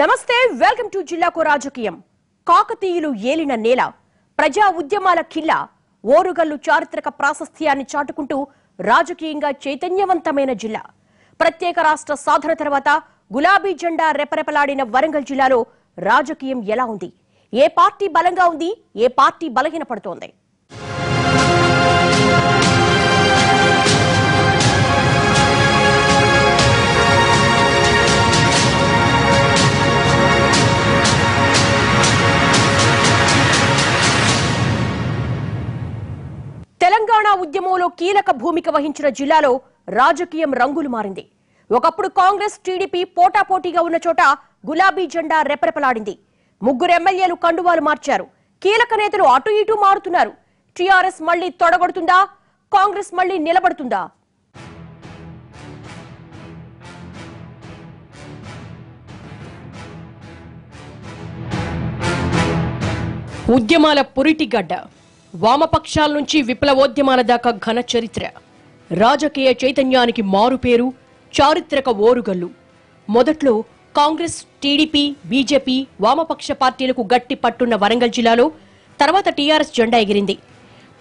నమస్తే welcome to జిల్లాకు రాజకీయం. కాకతీయులు ఏలిన నేల, ప్రజా ఉద్యమాల కిల్ల, ఓరుగల్లు చారిత్రక ప్రాశస్త్యాన్ని చాటుకుంటూ రాజకీయంగా చైతన్యవంతమైన జిల్లా. ప్రత్యేక రాష్ట్ర సాధన తర్వాత గులాబీ జెండా రెపరెపలాడిన వరంగల్ జిల్లాలో రాజకీయం ఎలా ఉంది? ఏ పార్టీ బలంగా ఉంది? ఏ పార్టీ బలహీనపడుతోంది? తెలంగాణ ఉద్యమంలో కీలక భూమిక వహించిన జిల్లాలో రాజకీయం రంగులు మారింది. ఒకప్పుడు కాంగ్రెస్ టీడీపీ పోటాపోటీగా ఉన్న చోట గులాబీ జెండా రెపరెపలాడింది. ముగ్గురు ఎమ్మెల్యేలు కండువాలు మార్చారు. కీలక నేతలు అటు ఇటు మారుతున్నారు. టీఆర్ఎస్ మళ్లీ తొడగొడుతుందా? కాంగ్రెస్ మళ్లీ నిలబడుతుందా? ఉద్యమాల పురిటిగడ్డ, వామపక్షాల నుంచి విప్లవోద్యమాల దాకా ఘన చరిత్ర, రాజకీయ చైతన్యానికి మారుపేరు చారిత్రక ఓరుగల్లు. మొదట్లో కాంగ్రెస్, టీడీపీ, బీజేపీ, వామపక్ష పార్టీలకు గట్టి పట్టున్న వరంగల్ జిల్లాలో తర్వాత టీఆర్ఎస్ జెండా ఎగిరింది.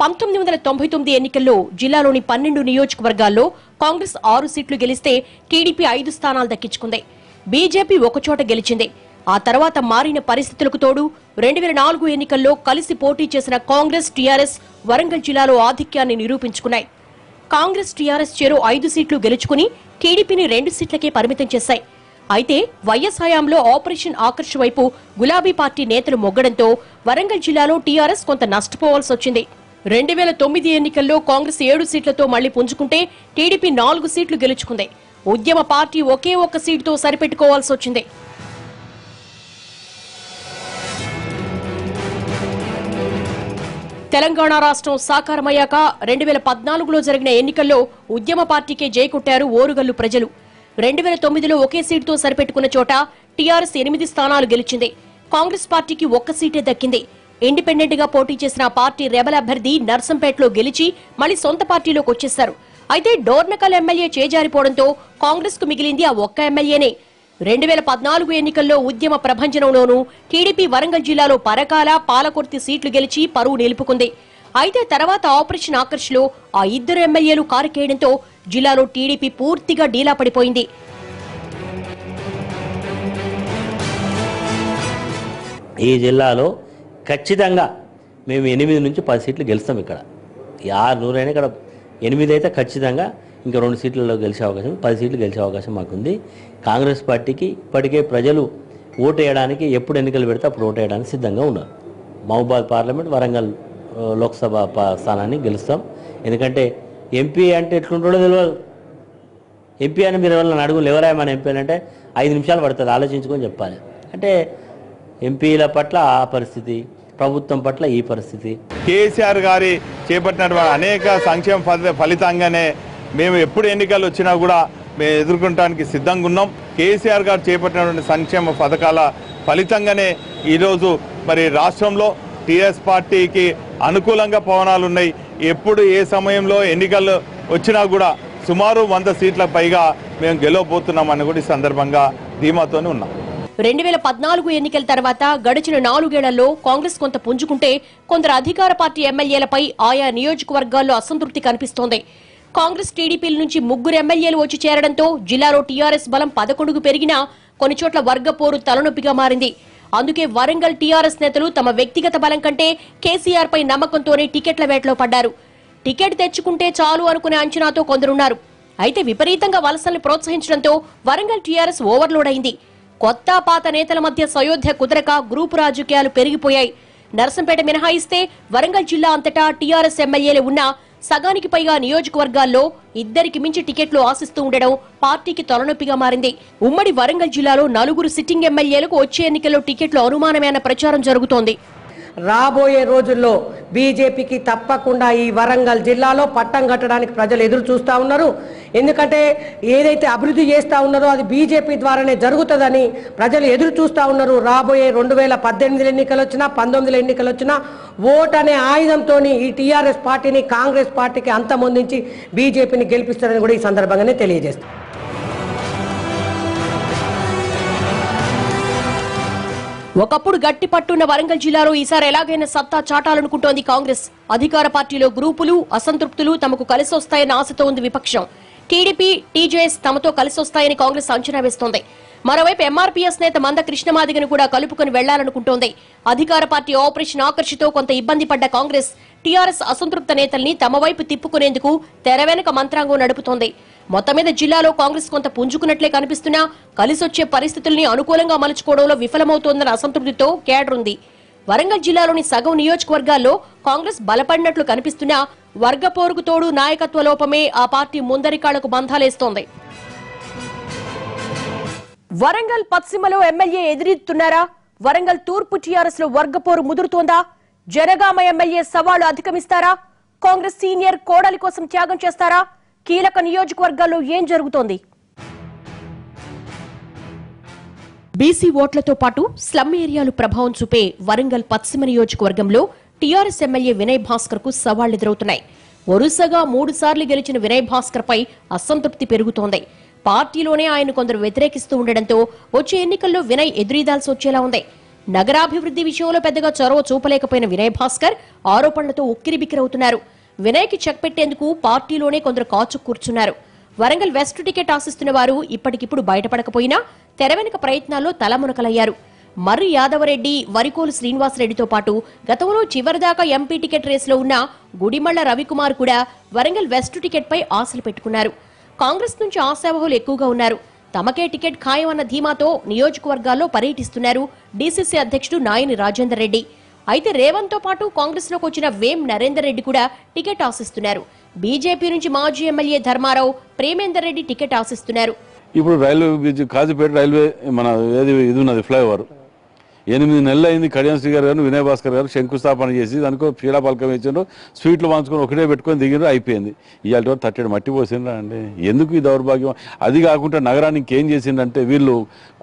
1999 ఎన్నికల్లో జిల్లాలోని 12 నియోజకవర్గాల్లో కాంగ్రెస్ 6 సీట్లు గెలిస్తే టీడీపీ 5 స్థానాలు దక్కించుకుంది. బీజేపీ ఒకచోట గెలిచింది. ఆ తర్వాత మారిన పరిస్థితులకు తోడు 2004 ఎన్నికల్లో కలిసి పోటీ చేసిన కాంగ్రెస్, టీఆర్ఎస్ వరంగల్ జిల్లాలో ఆధిక్యాన్ని నిరూపించుకున్నాయి. కాంగ్రెస్, టీఆర్ఎస్ చెరో 5 సీట్లు గెలుచుకుని టీడీపీని 2 సీట్లకే పరిమితం చేశాయి. అయితే వైఎస్ హయాంలో ఆపరేషన్ ఆకర్ష్ వైపు గులాబీ పార్టీ నేతలు మొగ్గడంతో వరంగల్ జిల్లాలో టీఆర్ఎస్ కొంత నష్టపోవాల్సి వచ్చింది. 2009 ఎన్నికల్లో కాంగ్రెస్ 7 సీట్లతో మళ్లీ పుంజుకుంటే టీడీపీ 4 సీట్లు గెలుచుకుంది. ఉద్యమ పార్టీ ఒకే ఒక్క సీటుతో సరిపెట్టుకోవాల్సి వచ్చింది. తెలంగాణ రాష్ట్రం సాకారమయ్యాక 2014లో జరిగిన ఎన్నికల్లో ఉద్యమ పార్టీకే జైకొట్టారు ఓరుగల్లు ప్రజలు. 2009లో ఒకే సీటుతో సరిపెట్టుకున్న చోట టీఆర్ఎస్ 8 స్థానాలు గెలిచింది. కాంగ్రెస్ పార్టీకి ఒక్క సీటే దక్కింది. ఇండిపెండెంట్ గా పోటీ చేసిన పార్టీ రెబల్ అభ్యర్థి నర్సంపేటలో గెలిచి మళ్లీ సొంత పార్టీలోకి వచ్చేశారు. అయితే డోర్నకల్ ఎమ్మెల్యే చేజారిపోవడంతో కాంగ్రెస్ కు మిగిలింది ఆ ఒక్క ఎమ్మెల్యేనే. 2014 ఎన్నికల్లో ఉద్యమ ప్రభంజనంలోనూ టీడీపీ వరంగల్ జిల్లాలో పరకాల, పాలకొర్తి సీట్లు గెలిచి పరువు నిలుపుకుంది. అయితే తర్వాత ఆపరేషన్ ఆకర్ష్ లో ఆ 2 ఎమ్మెల్యేలు కారుకేయడంతో జిల్లాలో టీడీపీ పూర్తిగా డీలా పడిపోయింది. ఈ జిల్లాలో ఖచ్చితంగా మేము 8 నుంచి 10 సీట్లు గెలుస్తాం. ఇక్కడ 600 అయినా ఇక్కడ 8 అయితే ఖచ్చితంగా ఇంకా 2 సీట్లలో గెలిచే అవకాశం, 10 సీట్లు గెలిచే అవకాశం మాకుంది. కాంగ్రెస్ పార్టీకి ఇప్పటికే ప్రజలు ఓటు వేయడానికి ఎప్పుడు ఎన్నికలు పెడితే అప్పుడు ఓటు వేయడానికి సిద్ధంగా ఉన్నారు. మహబూబాద్ పార్లమెంట్, వరంగల్ లోక్సభ స్థానాన్ని గెలుస్తాం. ఎందుకంటే ఎంపీ అంటే ఎట్లుంటాడో తెలియదు. ఎంపీ అని మీరు ఎవరైనా అడుగులు ఎవరా మన ఎంపీ అంటే 5 నిమిషాలు పడుతుంది, ఆలోచించుకొని చెప్పాలి. అంటే ఎంపీల పట్ల ఆ పరిస్థితి, ప్రభుత్వం పట్ల ఈ పరిస్థితి. కేసీఆర్ గారి చేపట్టినటువంటి అనేక సంక్షేమ ఫలితంగానే మేము ఎప్పుడు ఎన్నికలు వచ్చినా కూడా మేము ఎదుర్కొనడానికి సిద్ధంగా ఉన్నాం. కేసీఆర్ గారు చేపట్టినటువంటి సంక్షేమ పథకాల ఫలితంగానే ఈరోజు మరి రాష్ట్రంలో టీఆర్ఎస్ పార్టీకి అనుకూలంగా పవనాలు ఉన్నాయి. ఎప్పుడు ఏ సమయంలో ఎన్నికలు వచ్చినా కూడా సుమారు 100 సీట్ల పైగా మేము గెలవబోతున్నామని కూడా ఈ సందర్భంగా ధీమాతోనే ఉన్నాం. 2014 ఎన్నికల తర్వాత గడిచిన 4 ఏళ్లలో కాంగ్రెస్ కొంత పుంజుకుంటే కొందరు అధికార పార్టీ ఎమ్మెల్యేలపై ఆయా నియోజకవర్గాల్లో అసంతృప్తి కనిపిస్తోంది. కాంగ్రెస్, టీడీపీల నుంచి 3 ఎమ్మెల్యేలు వచ్చి చేరడంతో జిల్లాలో టీఆర్ఎస్ బలం 11కు పెరిగినా కొన్ని చోట్ల వర్గపోరు తలనొప్పిగా మారింది. అందుకే వరంగల్ టీఆర్ఎస్ నేతలు తమ వ్యక్తిగత బలం కంటే కేసీఆర్ పై నమ్మకంతోనే టికెట్ల వేటలో పడ్డారు. టికెట్ తెచ్చుకుంటే చాలు అనుకునే అంచనాతో కొందరున్నారు. అయితే విపరీతంగా వలసల్ని ప్రోత్సహించడంతో వరంగల్ టీఆర్ఎస్ ఓవర్లోడ్ అయింది. కొత్త పాత నేతల మధ్య సయోధ్య కుదరక గ్రూపు రాజకీయాలు పెరిగిపోయాయి. నర్సంపేట మినహాయిస్తే వరంగల్ జిల్లా అంతటా టీఆర్ఎస్ ఎమ్మెల్యేలు ఉన్నా సగానికి పైగా నియోజకవర్గాల్లో 2కి మించి టికెట్లు ఆశిస్తూ ఉండడం పార్టీకి తలనొప్పిగా మారింది. ఉమ్మడి వరంగల్ జిల్లాలో 4 సిట్టింగ్ ఎమ్మెల్యేలకు వచ్చే ఎన్నికల్లో టికెట్లు అనుమానమే అన్న ప్రచారం జరుగుతోంది. రాబోయే రోజుల్లో బీజేపీకి తప్పకుండా ఈ వరంగల్ జిల్లాలో పట్టం కట్టడానికి ప్రజలు ఎదురు చూస్తూ ఉన్నారు. ఎందుకంటే ఏదైతే అభివృద్ధి చేస్తూ ఉన్నారో అది బీజేపీ ద్వారానే జరుగుతుందని ప్రజలు ఎదురు చూస్తూ ఉన్నారు. రాబోయే 2018 ఎన్నికలు వచ్చినా 19 ఎన్నికలు వచ్చినా ఓట్ అనే ఆయుధంతో ఈ టీఆర్ఎస్ పార్టీని, కాంగ్రెస్ పార్టీకి అంతమొందించి బీజేపీని గెలిపిస్తారని కూడా ఈ సందర్భంగానే తెలియజేస్తారు. ఒకప్పుడు గట్టి పట్టున్న వరంగల్ జిల్లాలో ఈసారి ఎలాగైనా సత్తా చాటాలనుకుంటోంది కాంగ్రెస్. అధికార పార్టీలో గ్రూపులు, అసంతృప్తులు తమకు కలిసొస్తాయన్న ఆశతో ఉంది విపక్షం. టీడీపీ, టీజేఎస్ తమతో కలిసొస్తాయని కాంగ్రెస్ అంచనా వేస్తోంది. మరోవైపు ఎంఆర్పీఎస్ నేత మంద కృష్ణమాదిగను కూడా కలుపుకొని వెళ్లాలనుకుంటోంది. అధికార పార్టీ ఆపరేషన్ ఆకర్షితో కొంత ఇబ్బంది పడ్డ కాంగ్రెస్ టీఆర్ఎస్ అసంతృప్త నేతల్ని తమ వైపు తిప్పుకునేందుకు తెర వెనుక మంత్రాంగం నడుపుతోంది. మొత్తం మీద జిల్లాలో కాంగ్రెస్ కొంత పుంజుకున్నట్లే కనిపిస్తున్నా కలిసొచ్చే పరిస్థితుల్ని అనుకూలంగా మలుచుకోవడంలో విఫలమవుతోందన్న అసంతృప్తితో కేడర్ ఉంది. వరంగల్ జిల్లాలోని సగం నియోజకవర్గాల్లో కాంగ్రెస్ బలపడినట్లు కనిపిస్తున్నా వర్గ పోరుకు తోడు నాయకత్వ లోపమే ఆ పార్టీ ముందరికాళ్లకు బంధాలేస్తోంది. వరంగల్ పశ్చిమలో ఎమ్మెల్యే ఎదురెత్తున్నారా? వరంగల్ తూర్పు టీఆర్ఎస్ లో వర్గపోరు ముదురుతోందా? జనగామ ఎమ్మెల్యే సవాళ్లు అధిగమిస్తారా? కాంగ్రెస్ సీనియర్ కోడలి కోసం త్యాగం చేస్తారా? కీలక నియోజకవర్గాల్లో ఏం జరుగుతోంది? బీసీ ఓట్లతో పాటు స్లమ్ ఏరియాలు ప్రభావం చూపే వరంగల్ పశ్చిమ నియోజకవర్గంలో టీఆర్ఎస్ ఎమ్మెల్యే వినయ్ భాస్కర్ కు సవాళ్లెదురవుతున్నాయి. వరుసగా 3 సార్లు గెలిచిన వినయ్ భాస్కర్ పై అసంతృప్తి పెరుగుతోంది. పార్టీలోనే ఆయన కొందరు వ్యతిరేకిస్తూ ఉండడంతో వచ్చే ఎన్నికల్లో వినయ్ ఎదురీదాల్సి వచ్చేలా ఉంది. నగరాభివృద్ధి విషయంలో పెద్దగా చొరవ చూపలేకపోయిన వినయ్ భాస్కర్ ఆరోపణలతో ఉక్కిరిబిక్కిరవుతున్నారు. వినయ్కి చెక్ పెట్టేందుకు పార్టీలోనే కొందరు కాచు కూర్చున్నారు. వరంగల్ వెస్ట్ టికెట్ ఆశిస్తున్న వారు ఇప్పటికిప్పుడు బయటపడకపోయినా తెర వెనుక ప్రయత్నాల్లో తలమునకలయ్యారు. మర్రి యాదవరెడ్డి, వరికోలు శ్రీనివాసరెడ్డితో పాటు గతంలో చివరిదాకా ఎంపీ టికెట్ రేసులో ఉన్న గుడిమళ్ల రవికుమార్ కూడా వరంగల్ వెస్ట్ టికెట్ పై ఆశలు పెట్టుకున్నారు. కాంగ్రెస్ నుంచి ఆశావహులు ఎక్కువగా ఉన్నారు. తమకే టికెట్ ఖాయం అన్న ధీమాతో నియోజకవర్గాల్లో పర్యటిస్తున్నారు డీసీసీ అధ్యక్షుడు నాయని రాజేందర్ రెడ్డి. అయితే రేవంత్ తో పాటు కాంగ్రెస్ లోకి వచ్చిన వేం నరేందర్ రెడ్డి కూడా టికెట్ ఆశిస్తున్నారు. బీజేపీ నుంచి మాజీ ఎమ్మెల్యే ధర్మారావు, ప్రేమేందర్ రెడ్డి టికెట్ ఆశిస్తున్నారు. ఇప్పుడు రైల్వే బ్రిడ్జ్, కాజీపేట రైల్వే మన ఇది ఉన్నది ఫ్లైఓవర్ 8 నెలలు అయింది. కళ్యాణ్ శ్రీ గారు, వినయ్ భాస్కర్ గారు శంకుస్థాపన చేసి దానికో పీడా పలకం ఇచ్చిండ్రు, స్వీట్లు వాంచుకొని ఒకటే పెట్టుకొని దిగిండ్రు, అయిపోయింది. ఇవాళ తట్టేడు మట్టి పోసిండ్రా అండి. ఎందుకు ఈ దౌర్భాగ్యం? అది కాకుండా నగరానికి ఇంకేం చేసిండంటే వీళ్ళు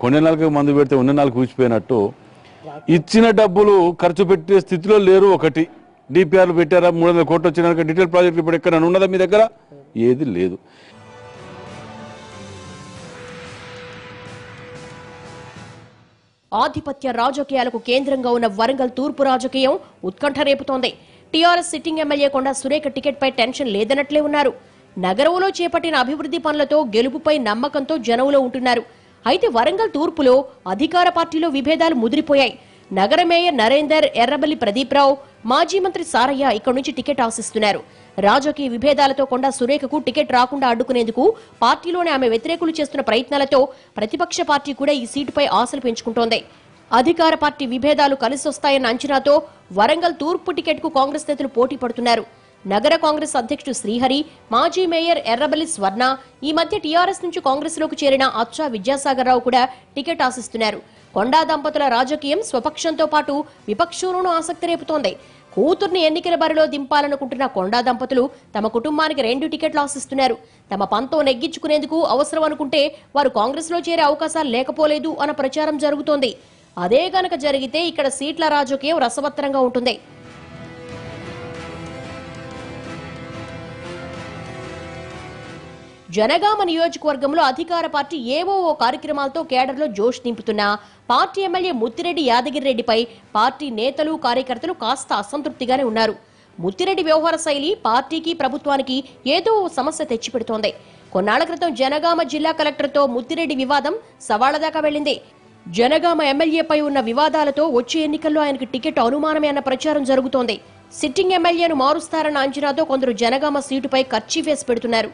కొన్ని నెలలకు మందు పెడితే ఉన్న నెలకు కూర్చిపోయినట్టు ఇచ్చిన డబ్బులు ఖర్చు పెట్టే స్థితిలో లేరు. ఒకటి డిపిఆర్లు పెట్టారా, 300 కోట్లు వచ్చినాక డీటెయిల్ ప్రాజెక్ట్ ఇప్పుడు ఎక్కడ ఉన్నదా మీ దగ్గర? ఏది లేదు. ఆధిపత్య రాజకీయాలకు కేంద్రంగా ఉన్న వరంగల్ తూర్పు రాజకీయం ఉత్కంఠ రేపుతోంది. TRS sitting MLA Konda Surekha ticket పై టెన్షన్ లేదన్నట్లే ఉన్నారు. నగరంలో చేపట్టిన అభివృద్ధి పనులతో గెలుపుపై నమ్మకంతో జనంలో ఉంటున్నారు. అయితే వరంగల్ తూర్పులో అధికార పార్టీలో విభేదాలు ముదిరిపోయాయి. నగర మేయర్ నరేందర్, ఎర్రబెల్లి ప్రదీప్రావు, మాజీ మంత్రి సారయ్య ఇక్కడి నుంచి టికెట్ ఆశిస్తున్నారు. రాజకీయ విభేదాలతో కొండా సురేఖకు టికెట్ రాకుండా అడ్డుకునేందుకు పార్టీలోనే ఆమె వ్యతిరేకులు చేస్తున్న ప్రయత్నాలతో ప్రతిపక్ష పార్టీ కూడా ఈ సీటుపై ఆశలు పెంచుకుంటోంది. అధికార పార్టీ విభేదాలు కలిసొస్తాయన్న అంచనాతో వరంగల్ తూర్పు టికెట్ కు కాంగ్రెస్ నేతలు పోటీ పడుతున్నారు. నగర కాంగ్రెస్ అధ్యక్షుడు శ్రీహరి, మాజీ మేయర్ ఎర్రబెల్లి స్వర్ణ, ఈ మధ్య టీఆర్ఎస్ నుంచి కాంగ్రెస్ లోకి చేరిన అచ్చా విద్యాసాగర్ రావు కూడా టికెట్ ఆశిస్తున్నారు. కొండా దంపతుల రాజకీయం స్వపక్షంతో పాటు విపక్షంలోనూ ఆసక్తి రేపుతోంది. కూతుర్ని ఎన్నికల బరిలో దింపాలనుకుంటున్న కొండా దంపతులు తమ కుటుంబానికి 2 టికెట్లు ఆశిస్తున్నారు. తమ పంతో నెగ్గించుకునేందుకు అవసరం అనుకుంటే వారు కాంగ్రెస్ లో చేరే అవకాశాలు లేకపోలేదు అన్న ప్రచారం జరుగుతోంది. అదే గనక జరిగితే ఇక్కడ సీట్ల రాజకీయం రసవత్తరంగా ఉంటుంది. జనగామ నియోజకవర్గంలో అధికార పార్టీ ఏవో ఓ కార్యక్రమాలతో కేడర్లో జోష్ నింపుతున్నా పార్టీ ఎమ్మెల్యే ముత్తిరెడ్డి యాదగిరిరెడ్డిపై పార్టీ నేతలు, కార్యకర్తలు కాస్త అసంతృప్తిగానే ఉన్నారు. ముత్తిరెడ్డి వ్యవహార శైలి పార్టీకి, ప్రభుత్వానికి ఏదో ఓ సమస్య తెచ్చిపెడుతోంది. కొన్నాళ్ల క్రితం జనగామ జిల్లా కలెక్టర్తో ముత్తిరెడ్డి వివాదం సవాళ్ల దాకా వెళ్లింది. జనగామ ఎమ్మెల్యేపై ఉన్న వివాదాలతో వచ్చే ఎన్నికల్లో ఆయనకు టికెట్ అనుమానమే అన్న ప్రచారం జరుగుతోంది. సిట్టింగ్ ఎమ్మెల్యేను మారుస్తారన్న అంచనాతో కొందరు జనగామ సీటుపై ఖర్చీఫేస్ పెడుతున్నారు.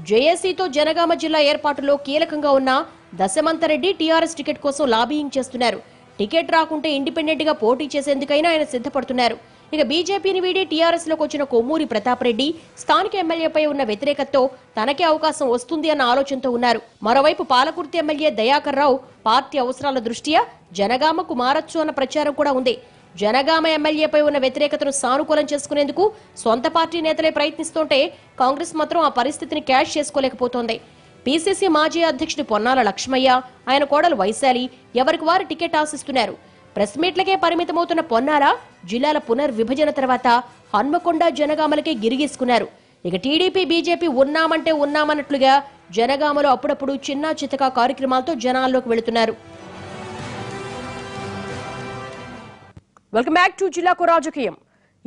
జేఏసీతో జనగామ జిల్లా ఏర్పాటులో కీలకంగా ఉన్న దశమంతరెడ్డి టీఆర్ఎస్ టికెట్ కోసం లాబీయింగ్ చేస్తున్నారు. టికెట్ రాకుంటే ఇండిపెండెంట్ గా పోటీ చేసేందుకైనా ఆయన సిద్ధపడుతున్నారు. ఇక బీజేపీని వీడి టీఆర్ఎస్ లోకి వచ్చిన కొమ్మూరి ప్రతాప్ రెడ్డి స్థానిక ఎమ్మెల్యేపై ఉన్న వ్యతిరేకతతో తనకే అవకాశం వస్తుంది అన్న ఆలోచనతో ఉన్నారు. మరోవైపు పాలకుర్తి ఎమ్మెల్యే దయాకర్ రావు పార్టీ అవసరాల దృష్ట్యా జనగామకు మారచ్చు అన్న ప్రచారం కూడా ఉంది. జనగామ ఎమ్మెల్యేపై ఉన్న వ్యతిరేకతను సానుకూలం చేసుకునేందుకు సొంత పార్టీ నేతలే ప్రయత్నిస్తుంటే కాంగ్రెస్ మాత్రం ఆ పరిస్థితిని క్యాష్ చేసుకోలేకపోతోంది. పీసీసీ మాజీ అధ్యక్షుడు పొన్నాల లక్ష్మయ్య, ఆయన కోడలు వైశాలి ఎవరికి వారు టికెట్ ఆశిస్తున్నారు. ప్రెస్ మీట్లకే పరిమితమవుతున్న పొన్నాల జిల్లాల పునర్విభజన తర్వాత హన్మకొండ, జనగామలకే గిరిగీసుకున్నారు. ఇక టీడీపీ, బీజేపీ ఉన్నామంటే ఉన్నామన్నట్లుగా జనగామలో అప్పుడప్పుడు చిన్నా చితకా కార్యక్రమాలతో జనాల్లోకి వెళుతున్నారు. వెల్కమ్ బ్యాక్ టు జిల్లాకు రాజకీయం.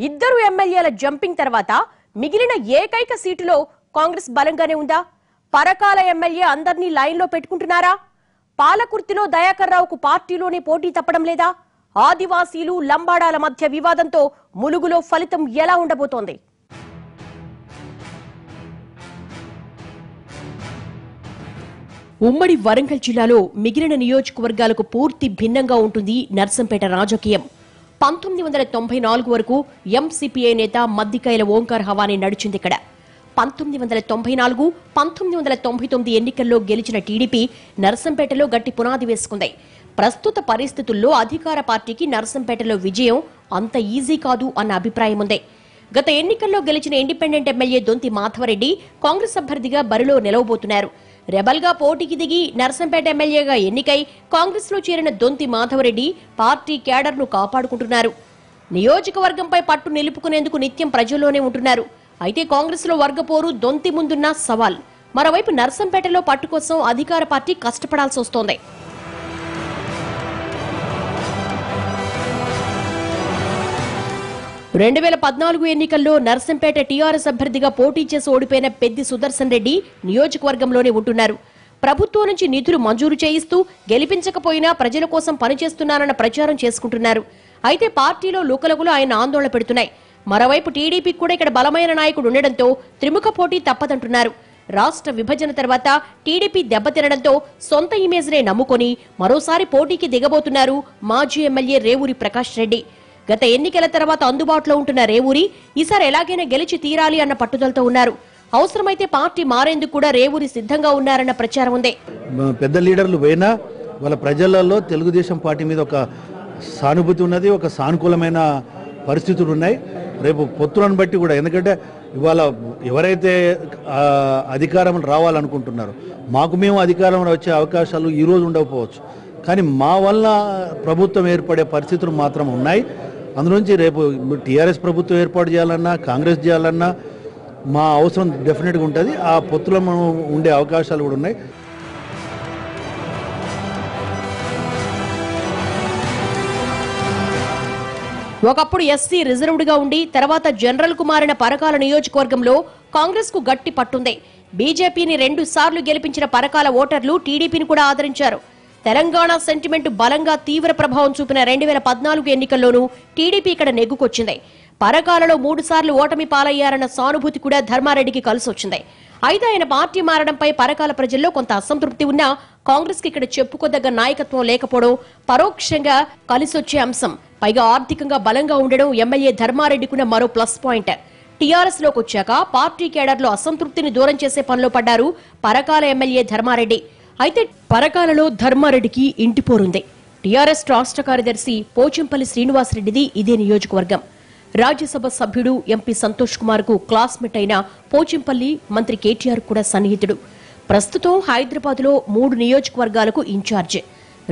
ఇద్దరు ఎమ్మెల్యేల జంపింగ్ తర్వాత మిగిలిన ఏకైక సీటులో కాంగ్రెస్ బలంగానే ఉందా? పరకాల ఎమ్మెల్యే అందర్నీ లైన్లో పెట్టుకుంటున్నారా? పాలకుర్తిలో దయాకర్ రావుకు పార్టీలోనే పోటీ తప్పడం లేదా? ఆదివాసీలు లంబాడాల మధ్య వివాదంతో ములుగులో ఫలితం ఎలా ఉండబోతోంది? ఉమ్మడి వరంగల్ జిల్లాలో మిగిలిన నియోజకవర్గాలకు పూర్తి భిన్నంగా ఉంటుంది నర్సంపేట రాజకీయం. 1994 వరకు ఎంసీపీఐ నేత మద్దికాయల ఓంకార్ హవానే నడిచింది ఇక్కడ. 1994, 1999 ఎన్నికల్లో గెలిచిన టీడీపీ నర్సంపేటలో గట్టి పునాది వేసుకుంది. ప్రస్తుత పరిస్థితుల్లో అధికార పార్టీకి నర్సంపేటలో విజయం అంత ఈజీ కాదు అన్న అభిప్రాయం ఉంది. గత ఎన్నికల్లో గెలిచిన ఇండిపెండెంట్ ఎమ్మెల్యే దొంతి మాధవరెడ్డి కాంగ్రెస్ అభ్యర్థిగా బరిలో నిలవబోతున్నారు. రెబల్గా పోటీకి దిగి నర్సంపేట ఎమ్మెల్యేగా ఎన్నికై కాంగ్రెస్ లో చేరిన దొంతి మాధవరెడ్డి పార్టీ క్యాడర్ను కాపాడుకుంటున్నారు. నియోజకవర్గంపై పట్టు నిలుపుకునేందుకు నిత్యం ప్రజల్లోనే ఉంటున్నారు. అయితే కాంగ్రెస్ లో వర్గపోరు దొంతి ముందున్న సవాల్. మరోవైపు నర్సంపేటలో పట్టు కోసం అధికార పార్టీ కష్టపడాల్సి వస్తోంది. రెండు 2014 ఎన్నికల్లో నర్సంపేట టీఆర్ఎస్ అభ్యర్థిగా పోటీ చేసి ఓడిపోయిన పెద్ది సుదర్శన్ రెడ్డి నియోజకవర్గంలోనే ఉంటున్నారు. ప్రభుత్వం నుంచి నిధులు మంజూరు చేయిస్తూ గెలిపించకపోయినా ప్రజల కోసం పనిచేస్తున్నారన్న ప్రచారం చేసుకుంటున్నారు. అయితే పార్టీలో లుకలుగులు ఆయన ఆందోళన పెడుతున్నాయి. మరోవైపు టీడీపీకి కూడా ఇక్కడ బలమైన నాయకుడు ఉండడంతో త్రిముఖ పోటీ తప్పదంటున్నారు. రాష్ట్ర విభజన తర్వాత టీడీపీ దెబ్బతినడంతో సొంత ఇమేజ్నే నమ్ముకొని మరోసారి పోటీకి దిగబోతున్నారు మాజీ ఎమ్మెల్యే రేవూరి ప్రకాష్ రెడ్డి. గత ఎన్నికల తర్వాత అందుబాటులో ఉంటున్న రేవూరి ఈసారి ఎలాగైనా గెలిచి తీరాలి అన్న పట్టుదలతో ఉన్నారు. అవసరమైతే పార్టీ మారేందుకు కూడా రేవూరి సిద్ధంగా ఉన్నారన్న ప్రచారం ఉంది. పెద్ద లీడర్లు పోయినా వాళ్ళ ప్రజలలో తెలుగుదేశం పార్టీ మీద ఒక సానుభూతి ఉన్నది, ఒక సానుకూలమైన పరిస్థితులు ఉన్నాయి. రేపు పొత్తులను బట్టి కూడా, ఎందుకంటే ఇవాళ ఎవరైతే అధికారం రావాలనుకుంటున్నారో మేము అధికారంలో వచ్చే అవకాశాలు ఈరోజు ఉండకపోవచ్చు, కానీ మా వల్ల ప్రభుత్వం ఏర్పడే పరిస్థితులు మాత్రం ఉన్నాయి. అందులోంచి రేపు టీఆర్ఎస్ ప్రభుత్వం ఏర్పాటు చేయాలన్నా కాంగ్రెస్ చేయాలన్నా మా అవసరం డెఫినెట్గా ఉంటుంది. ఆ పొత్తులో ఉండే అవకాశాలు కూడా ఉన్నాయి. ఒకప్పుడు ఎస్సీ రిజర్వ్డ్ గా ఉండి తర్వాత జనరల్ కు మారిన పరకాల నియోజకవర్గంలో కాంగ్రెస్ కు గట్టి పట్టుంది. బీజేపీని 2 సార్లు గెలిపించిన పరకాల ఓటర్లు టీడీపీని కూడా ఆదరించారు. తెలంగాణ సెంటిమెంట్ బలంగా తీవ్ర ప్రభావం చూపిన 2014 ఎన్నికల్లోనూ టీడీపీ ఇక్కడ నెగ్గుకొచ్చింది. పరకాలలో 3 సార్లు ఓటమి పాలయ్యారన్న సానుభూతి కూడా ధర్మారెడ్డికి కలిసొచ్చింది. అయితే ఆయన పార్టీ మారడంపై పరకాల ప్రజల్లో కొంత అసంతృప్తి ఉన్నా కాంగ్రెస్ కి ఇక్కడ చెప్పుకోదగ్గ నాయకత్వం లేకపోవడం పరోక్షంగా కలిసొచ్చే అంశం. పైగా ఆర్థికంగా బలంగా ఉండడం ఎమ్మెల్యే ధర్మారెడ్డికున్న మరో ప్లస్ పాయింట్. టీఆర్ఎస్ లోకి వచ్చాక పార్టీ కేడర్లో అసంతృప్తిని దూరం చేసే పనిలో పడ్డారు పరకాల ఎమ్మెల్యే ధర్మారెడ్డి. అయితే పరకాలలో ధర్మారెడ్డికి ఇంటిపోరుంది. టీఆర్ఎస్ రాష్ట్ర కార్యదర్శి పోచంపల్లి శ్రీనివాసరెడ్డిది ఇదే నియోజకవర్గం. రాజ్యసభ సభ్యుడు ఎంపీ సంతోష్ కుమార్ కు క్లాస్మేట్ అయిన పోచంపల్లి మంత్రి కేటీఆర్ కూడా సన్నిహితుడు. ప్రస్తుతం హైదరాబాద్ లో 3 నియోజకవర్గాలకు ఇన్ఛార్జ్.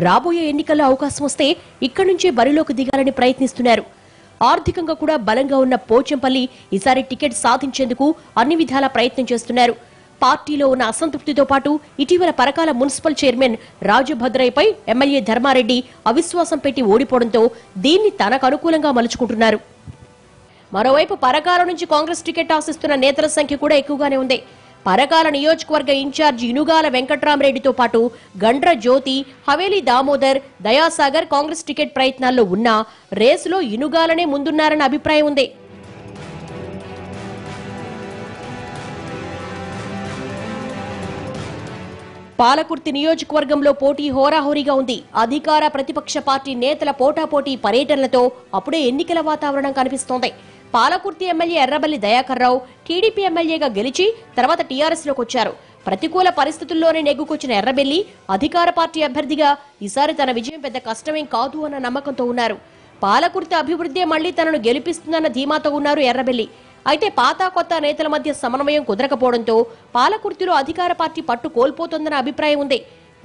రాబోయే ఎన్నికల్లో అవకాశం వస్తే ఇక్కడి నుంచే బరిలోకి దిగాలని ప్రయత్నిస్తున్నారు. ఆర్థికంగా కూడా బలంగా ఉన్న పోచంపల్లి ఈసారి టికెట్ సాధించేందుకు అన్ని విధాలా ప్రయత్నం చేస్తున్నారు. పార్టీలో ఉన్న అసంతృప్తితో పాటు ఇటీవల పరకాల మున్సిపల్ చైర్మన్ రాజభద్రయ్యపై ఎమ్మెల్యే ధర్మారెడ్డి అవిశ్వాసం పెట్టి ఓడిపోవడంతో దీన్ని తనకు అనుకూలంగా మలుచుకుంటున్నారు. మరోవైపు పరకాల నుంచి కాంగ్రెస్ టికెట్ ఆశిస్తున్న నేతల సంఖ్య కూడా ఎక్కువగానే ఉంది. పరకాల నియోజకవర్గ ఇన్ఛార్జ్ ఇనుగాల వెంకట్రామరెడ్డితో పాటు గండ్ర జ్యోతి, హవేలీ దామోదర్, దయాసాగర్ కాంగ్రెస్ టికెట్ ప్రయత్నాల్లో ఉన్నా రేసులో ఇనుగాలనే ముందున్నారన్న అభిప్రాయం ఉంది. పాలకుర్తి నియోజకవర్గంలో పోటీ హోరాహోరీగా ఉంది. అధికార ప్రతిపక్ష పార్టీ నేతల పోటాపోటీ పర్యటనలతో అప్పుడే ఎన్నికల వాతావరణం కనిపిస్తోంది. పాలకుర్తి ఎమ్మెల్యే ఎర్రబెల్లి దయాకర్ రావు టీడీపీ ఎమ్మెల్యేగా గెలిచి తర్వాత టీఆర్ఎస్ లోకి వచ్చారు. ప్రతికూల పరిస్థితుల్లోనే నెగ్గుకొచ్చిన ఎర్రబెల్లి అధికార పార్టీ అభ్యర్థిగా ఈసారి తన విజయం పెద్ద కష్టమేం కాదు అన్న నమ్మకంతో ఉన్నారు. పాలకుర్తి అభివృద్ధి మళ్లీ తనను గెలిపిస్తుందన్న ధీమాతో ఉన్నారు ఎర్రబెల్లి. అయితే పాత కొత్త నేతల మధ్య సమన్వయం కుదరకపోవడంతో పాలకుర్తిలో అధికార పార్టీ పట్టు కోల్పోతోందన్న అభిప్రాయం ఉంది.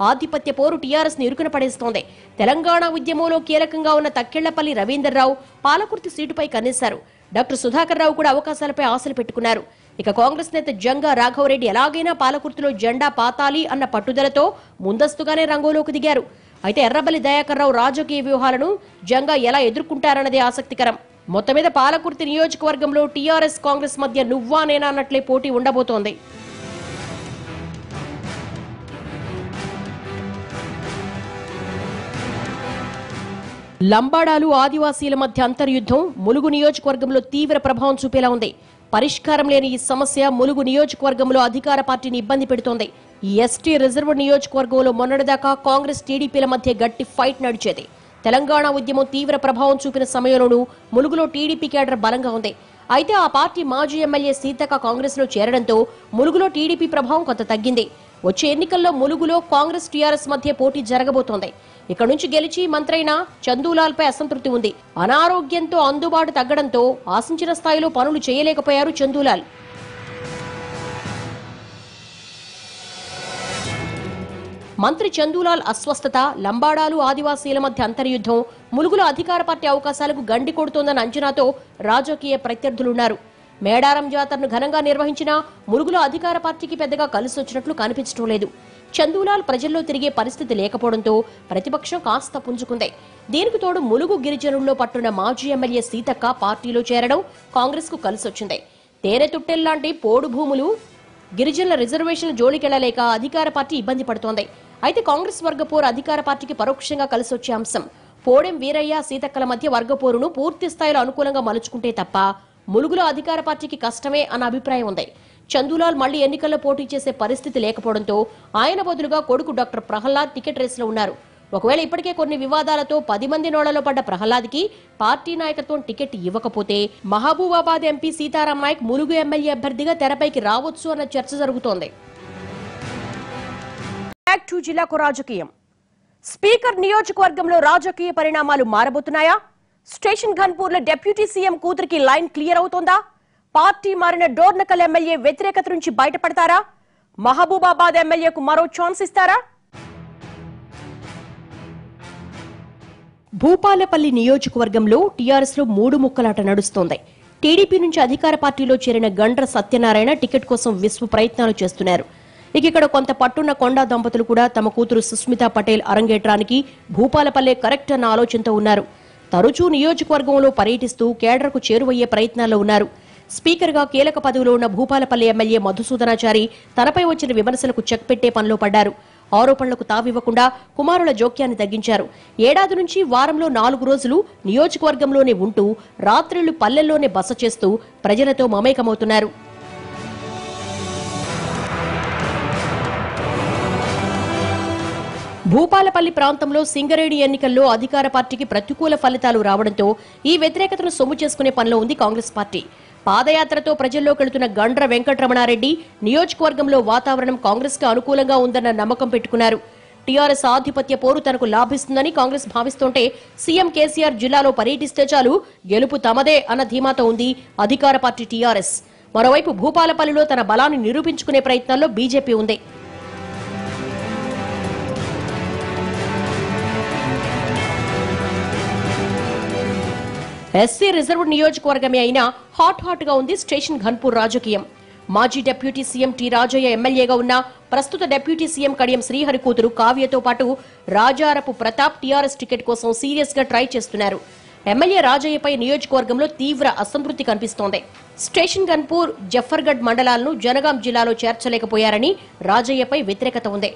ఆధిపత్య పోరు టీఆర్ఎస్ ని ఇరుకున పడేస్తోంది. తెలంగాణ ఉద్యమంలో కీలకంగా ఉన్న తక్కెళ్లపల్లి రవీందర్రావు పాలకుర్తి సీటుపై కన్నేశారు. డాక్టర్ సుధాకర్ రావు కూడా అవకాశాలపై ఆశలు పెట్టుకున్నారు. ఇక కాంగ్రెస్ నేత జంగా రాఘవరెడ్డి ఎలాగైనా పాలకుర్తిలో జెండా పాతాలి అన్న పట్టుదలతో ముందస్తుగానే రంగంలోకి దిగారు. అయితే ఎర్రబెల్లి దయాకర్ రావు రాజకీయ వ్యూహాలను జంగా ఎలా ఎదుర్కొంటారన్నదే ఆసక్తికరం. మొత్తం మీద పాలకుర్తి నియోజకవర్గంలో టీఆర్ఎస్ కాంగ్రెస్ మధ్య నువ్వా నేనా అన్నట్లే పోటీ ఉండబోతోంది. లంబాడాలు ఆదివాసీల మధ్య అంతర్యుద్ధం ములుగు నియోజకవర్గంలో తీవ్ర ప్రభావం చూపేలా ఉంది. పరిష్కారం లేని ఈ సమస్య ములుగు నియోజకవర్గంలో అధికార పార్టీని ఇబ్బంది పెడుతోంది. ఈ ఎస్టీ రిజర్వ్ నియోజకవర్గంలో మొన్నటిదాకా కాంగ్రెస్ టీడీపీల మధ్య గట్టి ఫైట్ నడిచేది. తెలంగాణ ఉద్యమం తీవ్ర ప్రభావం చూపిన సమయంలోనూ ములుగులో టీడీపీ కేడర్ బలంగా ఉంది. అయితే ఆ పార్టీ మాజీ ఎమ్మెల్యే సీతక్క కాంగ్రెస్ లో చేరడంతో ములుగులో టీడీపీ ప్రభావం కొంత తగ్గింది. వచ్చే ఎన్నికల్లో ములుగులో కాంగ్రెస్ టీఆర్ఎస్ మధ్య పోటీ జరగబోతోంది. ఇక్కడ నుంచి గెలిచి మంత్రైన చందూలాల్ పై అసంతృప్తి ఉంది. అనారోగ్యంతో అందుబాటు తగ్గడంతో ఆశించిన స్థాయిలో పనులు చేయలేకపోయారు చందూలాల్. మంత్రి చందూలాల్ అస్వస్థత, లంబాడాలు ఆదివాసీల మధ్య అంతర్యుద్ధం ములుగులో అధికార పార్టీ అవకాశాలకు గండి కొడుతోందన్న అంచనాతో రాజకీయ ప్రత్యర్థులున్నారు. మేడారం జాతరను ఘనంగా నిర్వహించినా ములుగులో అధికార పార్టీకి పెద్దగా కలిసొచ్చినట్లు కనిపించడం లేదు. చందూలాల్ ప్రజల్లో తిరిగే పరిస్థితి లేకపోవడంతో ప్రతిపక్షం కాస్త పుంజుకుంది. దీనికి తోడు ములుగు గిరిజనుల్లో పట్టున్న మాజీ ఎమ్మెల్యే సీతక్క పార్టీలో చేరడం కాంగ్రెస్ కు కలిసొచ్చింది. తేనె తుట్టెల్లాంటి పోడు భూములు గిరిజనుల రిజర్వేషన్ల జోలికెళ్లలేక అధికార పార్టీ ఇబ్బంది పడుతోంది. అయితే కాంగ్రెస్ వర్గపోరు అధికార పార్టీకి పరోక్షంగా కలిసొచ్చే అంశం. పోడెం వీరయ్య సీతక్కల మధ్య వర్గపోరును పూర్తి స్థాయిలో అనుకూలంగా మలుచుకుంటే తప్ప ములుగులో అధికార పార్టీకి కష్టమే అన్న అభిప్రాయం ఉంది. చందూలాల్ మళ్లీ ఎన్నికల్లో పోటీ చేసే పరిస్థితి లేకపోవడంతో ఆయన బదులుగా కొడుకు డాక్టర్ ప్రహ్లాద్ టికెట్ రేసులో ఉన్నారు. ఒకవేళ ఇప్పటికే కొన్ని వివాదాలతో 10 మంది నోళ్లలో పడ్డ ప్రహ్లాద్కి పార్టీ నాయకత్వం టికెట్ ఇవ్వకపోతే మహబూబాబాద్ ఎంపీ సీతారాం నాయక్ ములుగు ఎమ్మెల్యే అభ్యర్థిగా తెరపైకి రావచ్చు అన్న చర్చ జరుగుతోంది. జిల్లాకు రాజకీయం. స్పీకర్ నియోజకవర్గంలో రాజకీయ పరిణామాలు మారబోతున్నాయా? స్టేషన్ ఘన్పూర్ లో డిప్యూటీ సీఎం కూతురికి లైన్ క్లియర్ అవుతోందా? పార్టీ మారిన డోర్నకల్ ఎమ్మెల్యే వ్యతిరేకత నుంచి బయటపడతారా? మహబూబాబాద్ ఎమ్మెల్యేకు మరో ఛాన్స్ ఇస్తారా? భూపాలపల్లి నియోజకవర్గంలో టీఆర్ఎస్ లో 3 ముక్కలాట నడుస్తోంది. టీడీపీ నుంచి అధికార పార్టీలో చేరిన గండ్ర సత్యనారాయణ టికెట్ కోసం విశ్వ ప్రయత్నాలు చేస్తున్నారు. ఇక్కడ కొంత పట్టున్న కొండా దంపతులు కూడా తమ కూతురు సుస్మితా పటేల్ అరంగేట్రానికి భూపాలపల్లె కరెక్ట్ అన్న ఆలోచనతో ఉన్నారు. తరచూ నియోజకవర్గంలో పర్యటిస్తూ కేడర్కు చేరువయ్యే ప్రయత్నాల్లో ఉన్నారు. స్పీకర్గా కీలక పదవిలో ఉన్న భూపాలపల్లి ఎమ్మెల్యే మధుసూదనాచారి తనపై వచ్చిన విమర్శలకు చెక్ పెట్టే పనిలో పడ్డారు. ఆరోపణలకు తావివ్వకుండా కుమారుల జోక్యాన్ని తగ్గించారు. ఏడాది నుంచి వారంలో 4 రోజులు నియోజకవర్గంలోనే ఉంటూ రాత్రిళ్లు పల్లెల్లోనే బస చేస్తూ ప్రజలతో మమేకమవుతున్నారు. భూపాలపల్లి ప్రాంతంలో సింగరేణి ఎన్నికల్లో అధికార పార్టీకి ప్రతికూల ఫలితాలు రావడంతో ఈ వ్యతిరేకతను సొమ్ము చేసుకునే పనిలో ఉంది కాంగ్రెస్ పార్టీ. పాదయాత్రతో ప్రజల్లోకెళ్తున్న గండ్ర వెంకటరమణారెడ్డి నియోజకవర్గంలో వాతావరణం కాంగ్రెస్ కు అనుకూలంగా ఉందన్న నమ్మకం పెట్టుకున్నారు. టీఆర్ఎస్ ఆధిపత్య పోరు తనకు లాభిస్తుందని కాంగ్రెస్ భావిస్తుంటే సీఎం కేసీఆర్ జిల్లాలో పర్యటిస్తే చాలు గెలుపు తమదే అన్న ధీమాతో ఉంది అధికార పార్టీ టీఆర్ఎస్. మరోవైపు భూపాలపల్లిలో తన బలాన్ని నిరూపించుకునే ప్రయత్నాల్లో బీజేపీ ఉంది. ఎస్సీ రిజర్వ్ నియోజకవర్గమే అయినా హాట్ గా ఉంది స్టేషన్ ఘన్పూర్ రాజకీయం. మాజీ డిప్యూటీ సీఎం టి రాజయ్య ఎమ్మెల్యేగా ఉన్న ప్రస్తుత డిప్యూటీ సీఎం కడియం శ్రీహరి కూతురు కావ్యతో పాటు రాజారపు ప్రతాప్ టీఆర్ఎస్ టికెట్ కోసం సీరియస్ గా ట్రై చేస్తున్నారు. ఎమ్మెల్యే రాజయ్యపై నియోజకవర్గంలో తీవ్ర అసంతృప్తి కనిపిస్తోంది. స్టేషన్ ఘన్పూర్, జఫర్గఢ్ మండలాలను జనగాం జిల్లాలో చేర్చలేకపోయారని రాజయ్యపై వ్యతిరేకత ఉంది.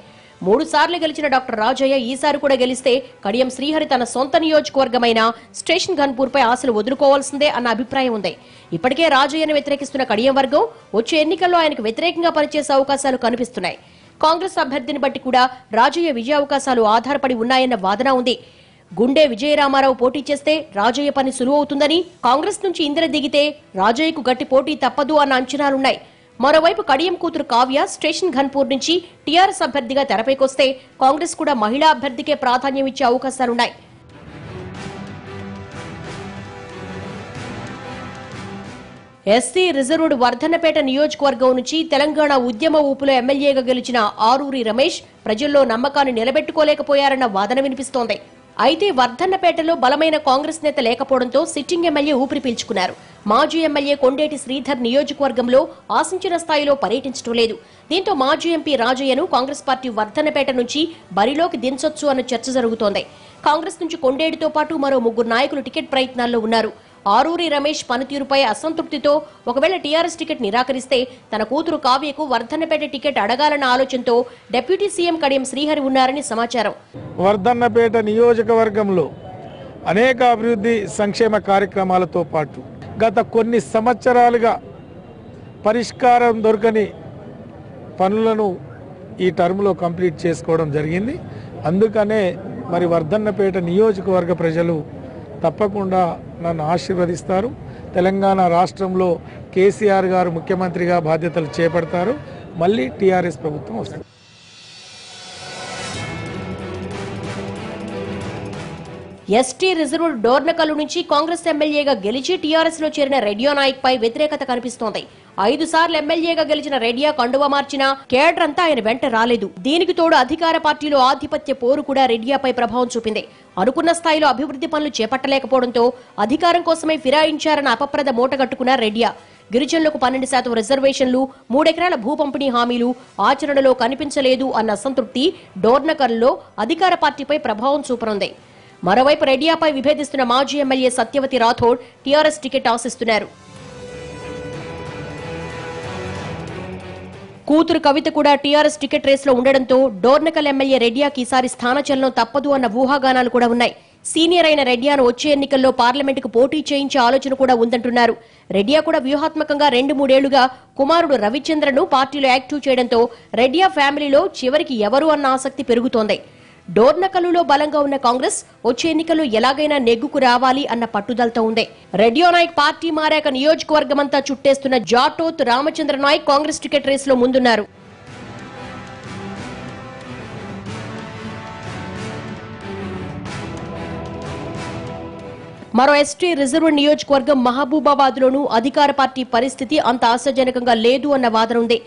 3 సార్లు గెలిచిన డాక్టర్ రాజయ్య ఈసారి కూడా గెలిస్తే కడియం శ్రీహరి తన సొంత నియోజకవర్గమైన స్టేషన్ ఘన్పూర్ పై ఆశలు వదులుకోవాల్సిందే అన్న అభిప్రాయం ఉంది. ఇప్పటికే రాజయ్యను వ్యతిరేకిస్తున్న కడియం వర్గం వచ్చే ఎన్నికల్లో ఆయనకు వ్యతిరేకంగా పనిచేసే అవకాశాలు కనిపిస్తున్నాయి. కాంగ్రెస్ అభ్యర్థిని బట్టి కూడా రాజయ్య విజయ అవకాశాలు ఆధారపడి ఉన్నాయన్న వాదన ఉంది. గుండె విజయరామారావు పోటీ చేస్తే రాజయ్య పని సులువవుతుందని, కాంగ్రెస్ నుంచి ఇందిర దిగితే రాజయ్యకు గట్టి పోటీ తప్పదు అన్న అంచనాలున్నాయి. మరోవైపు కడియం కూతురు కావ్య స్టేషన్ ఘన్పూర్ నుంచి టీఆర్ఎస్ అభ్యర్థిగా తెరపైకొస్తే కాంగ్రెస్ కూడా మహిళా అభ్యర్థికే ప్రాధాన్యం ఇచ్చే అవకాశాలున్నాయి. ఎస్సీ రిజర్వ్డ్ వర్ధన్నపేట నియోజకవర్గం నుంచి తెలంగాణ ఉద్యమ ఊపులో ఎమ్మెల్యేగా గెలిచిన ఆరూరి రమేష్ ప్రజల్లో నమ్మకాన్ని నిలబెట్టుకోలేకపోయారన్న వాదన వినిపిస్తోంది. అయితే వర్ధన్నపేటలో బలమైన కాంగ్రెస్ నేత లేకపోవడంతో సిట్టింగ్ ఎమ్మెల్యే ఊపిరి పీల్చుకున్నారు. మాజీ ఎమ్మెల్యే కొండేటి శ్రీధర్ నియోజకవర్గంలో ఆశించిన స్థాయిలో పర్యటించడం లేదు. దీంతో మాజీ ఎంపీ రాజయ్యను కాంగ్రెస్ పార్టీ వర్ధన్నపేట నుంచి బరిలోకి దించొచ్చు అన్న చర్చ జరుగుతోంది. కాంగ్రెస్ నుంచి కొండేటితో పాటు మరో 3 నాయకులు టికెట్ ప్రయత్నాల్లో ఉన్నారు. ఆరూరి రమేష్ పనితీరుపై అసంతృప్తితో ఒకవేళ టీఆర్ఎస్ టికెట్ నిరాకరిస్తే తన కూతురు కావ్యకు వర్ధన్నపేట టికెట్ అడగాలన్న ఆలోచనతో డిప్యూటీ సీఎం కడియం శ్రీహరి ఉన్నారని సమాచారం. వర్ధన్నపేట నియోజకవర్గంలో అనేక అభివృద్ధి సంక్షేమ కార్యక్రమాలతో పాటు గత కొన్ని సంవత్సరాలుగా పరిష్కారం దొరకని పనులను ఈ టర్మ్లో కంప్లీట్ చేసుకోవడం జరిగింది. అందుకనే మరి వర్ధన్నపేట నియోజకవర్గ ప్రజలు తప్పకుండా నన్ను ఆశీర్వదిస్తారు. తెలంగాణ రాష్ట్రంలో కేసీఆర్ గారు ముఖ్యమంత్రిగా బాధ్యతలు చేపడతారు. మళ్ళీ టీఆర్ఎస్ ప్రభుత్వం వస్తుంది. ఎస్టీ రిజర్వ్డ్ డోర్నకల్లు నుంచి కాంగ్రెస్ ఎమ్మెల్యేగా గెలిచి టీఆర్ఎస్ లో చేరిన రెడ్డియా నాయక్ పై వ్యతిరేకత కనిపిస్తోంది. 5 సార్లు ఎమ్మెల్యేగా గెలిచిన రెడ్డియా కండువా మార్చిన కేడర్ అంతా ఆయన వెంట రాలేదు. దీనికి తోడు అధికార పార్టీలో ఆధిపత్య పోరు కూడా రెడ్డియాపై ప్రభావం చూపింది. అనుకున్న స్థాయిలో అభివృద్ధి పనులు చేపట్టలేకపోవడంతో అధికారం కోసమే ఫిరాయించారన్న అపప్రద మూటగట్టుకున్న రెడ్డియా. గిరిజనులకు 12% రిజర్వేషన్లు, 3 ఎకరాల భూ పంపిణీ హామీలు ఆచరణలో కనిపించలేదు అన్న అసంతృప్తి డోర్నకల్లో అధికార పార్టీపై ప్రభావం చూపనుంది. మరోవైపు రెడ్డియాపై విభేదిస్తున్న మాజీ ఎమ్మెల్యే సత్యవతి రాథోడ్ టీఆర్ఎస్ టికెట్ ఆశిస్తున్నారు. కూతురు కవిత కూడా టీఆర్ఎస్ టికెట్ రేసులో ఉండడంతో డోర్నకల్ ఎమ్మెల్యే రెడ్డియాకి ఈసారి స్థానచలనం తప్పదు అన్న ఊహాగానాలు కూడా ఉన్నాయి. సీనియర్ అయిన రెడ్డియాను వచ్చే ఎన్నికల్లో పార్లమెంటుకు పోటీ చేయించే ఆలోచన కూడా ఉందంటున్నారు. రెడ్డియా కూడా వ్యూహాత్మకంగా 2-3 ఏళ్లుగా కుమారుడు రవిచంద్రను పార్టీలో యాక్టివ్ చేయడంతో రెడ్డియా ఫ్యామిలీలో చివరికి ఎవరు అన్న ఆసక్తి పెరుగుతోంది. డోర్నకల్లులో బలంగా ఉన్న కాంగ్రెస్ వచ్చే ఎన్నికల్లో ఎలాగైనా నెగ్గుకు రావాలి అన్న పట్టుదలతో ఉంది. రెడ్డియా నాయక్ పార్టీ మారాక నియోజకవర్గమంతా చుట్టేస్తున్న జాటోత్ రామచంద్ర నాయక్ కాంగ్రెస్ టికెట్ రేసులో ముందున్నారు. మరో ఎస్టీ రిజర్వ్ నియోజకవర్గం మహబూబాబాద్ లోనూ అధికార పార్టీ పరిస్థితి అంత ఆశాజనకంగా లేదు అన్న వాదన ఉంది.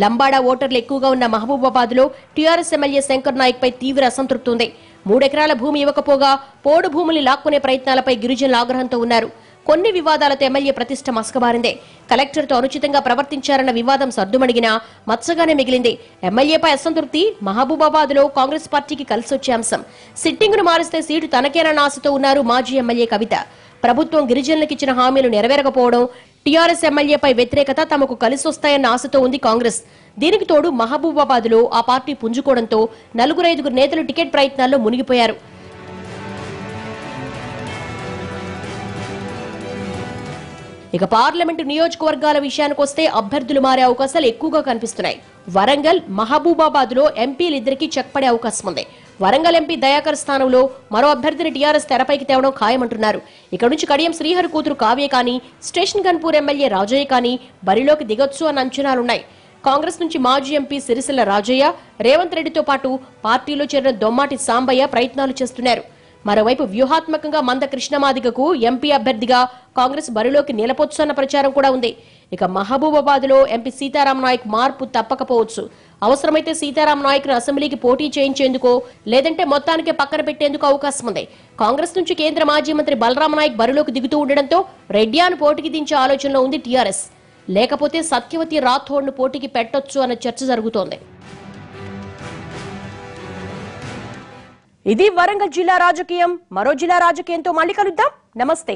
లంబాడా ఓటర్లు ఎక్కువగా ఉన్న మహబూబాబాద్ లో టీఆర్ఎస్ ఎమ్మెల్యే శంకర్ నాయక్ పై తీవ్ర అసంతృప్తి ఉంది. 3 ఎకరాల భూమి ఇవ్వకపోగా పోడు భూముల్ని లాక్కునే ప్రయత్నాలపై గిరిజనులు ఆగ్రహంతో ఉన్నారు. కొన్ని వివాదాలతో ఎమ్మెల్యే ప్రతిష్ట మసకబారిందే. కలెక్టర్తో అనుచితంగా ప్రవర్తించారన్న వివాదం సర్దుమణిగినా మచ్చగానే మిగిలింది. ఎమ్మెల్యేపై అసంతృప్తి మహబూబాబాద్ లో కాంగ్రెస్ పార్టీకి కలిసొచ్చే అంశం. సిట్టింగును మారిస్తే సీటు తనకేనన్న ఆశతో ఉన్నారు మాజీ ఎమ్మెల్యే కవిత. ప్రభుత్వం గిరిజనులకు ఇచ్చిన హామీలు నెరవేరకపోవడం, టీఆర్ఎస్ ఎమ్మెల్యేపై వ్యతిరేకత తమకు కలిసొస్తాయన్న ఆశతో ఉంది కాంగ్రెస్. దీనికి తోడు మహబూబాబాద్ లో ఆ పార్టీ పుంజుకోవడంతో 4-5 నేతలు టికెట్ ప్రయత్నాల్లో మునిగిపోయారు. ఇక పార్లమెంటు నియోజకవర్గాల విషయానికొస్తే అభ్యర్థులు మారే అవకాశాలు ఎక్కువగా కనిపిస్తున్నాయి. వరంగల్, మహబూబాబాద్ లో ఎంపీలిద్దరికీ చెక్ పడే అవకాశం ఉంది. వరంగల్ ఎంపీ దయాకర్ స్థానంలో మరో అభ్యర్థిని టీఆర్ఎస్ తెరపైకి తేవడం ఖాయమంటున్నారు. ఇక్కడ నుంచి కడియం శ్రీహరి కూతురు కావ్య కానీ, స్టేషన్ గన్పూర్ ఎమ్మెల్యే రాజయ్య కానీ బరిలోకి దిగొచ్చు అన్న అంచనాలున్నాయి. కాంగ్రెస్ నుంచి మాజీ ఎంపీ సిరిసిల్ల రాజయ్య, రేవంత్ రెడ్డితో పాటు పార్టీలో చేరిన దొమ్మాటి సాంబయ్య ప్రయత్నాలు చేస్తున్నారు. మరోవైపు వ్యూహాత్మకంగా మంద కృష్ణమాదిగకు ఎంపీ అభ్యర్థిగా కాంగ్రెస్ బరిలోకి నిలపొచ్చు అన్న ప్రచారం కూడా ఉంది. ఇక మహబూబాబాద్ లో ఎంపీ సీతారాం నాయక్ మార్పు తప్పకపోవచ్చు. అవసరమైతే సీతారాం నాయక్ ను అసెంబ్లీకి పోటీ చేయించేందుకో లేదంటే మొత్తానికే పక్కన పెట్టేందుకు అవకాశం ఉంది. కాంగ్రెస్ నుంచి కేంద్ర మాజీ మంత్రి బలరాం నాయక్ బరిలోకి దిగుతూ ఉండడంతో రెడ్డియాను పోటీకి దించే ఆలోచనలో ఉంది టీఆర్ఎస్. లేకపోతే సత్యవతి రాథోడ్ ను పోటీకి పెట్టొచ్చు అన్న చర్చ జరుగుతోంది. ఇది వరంగల్ జిల్లా రాజకీయం. మరో జిల్లా రాజకీయంతో మళ్ళీ కలుద్దాం. నమస్తే.